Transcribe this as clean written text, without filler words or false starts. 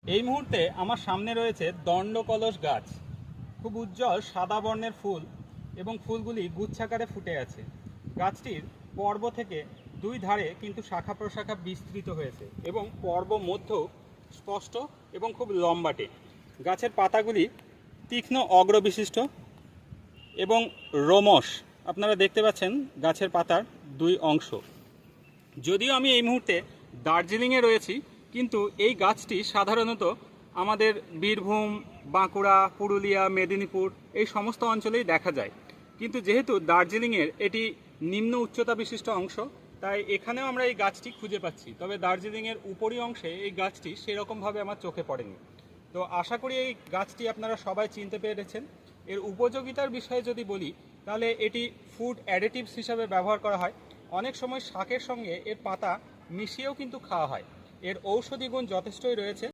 এই মুহূর্তে আমার সামনে রয়েছে দণ্ডকলস গাছ। খুব উজ্জ্বল সাদা বর্ণের ফুল এবং ফুলগুলি গুচ্ছাকারে ফুটে আছে। গাছটির পর্ব থেকে দুই ধারে কিন্তু শাখা প্রশাখা বিস্তৃত হয়েছে এবং পর্ব মধ্যেও স্পষ্ট এবং খুব লম্বাটে। গাছের পাতাগুলি তীক্ষ্ণ অগ্রবিশিষ্ট এবং রোমশ। আপনারা দেখতে পাচ্ছেন গাছের পাতার দুই অংশ। যদিও আমি এই মুহূর্তে দার্জিলিংয়ে রয়েছি, কিন্তু এই গাছটি সাধারণত আমাদের বীরভূম, বাঁকুড়া, পুরুলিয়া, মেদিনীপুর এই সমস্ত অঞ্চলেই দেখা যায়। কিন্তু যেহেতু দার্জিলিংয়ের এটি নিম্ন উচ্চতা বিশিষ্ট অংশ, তাই এখানেও আমরা এই গাছটি খুঁজে পাচ্ছি। তবে দার্জিলিংয়ের উপরি অংশে এই গাছটি সেরকমভাবে আমার চোখে পড়েনি। তো আশা করি এই গাছটি আপনারা সবাই চিনতে পেরেছেন। এর উপযোগিতার বিষয়ে যদি বলি, তাহলে এটি ফুড অ্যাডিটিভস হিসাবে ব্যবহার করা হয়। অনেক সময় শাকের সঙ্গে এর পাতা মিশিয়েও কিন্তু খাওয়া হয়। এর ঔষধি গুণ যথেষ্টই রয়েছে।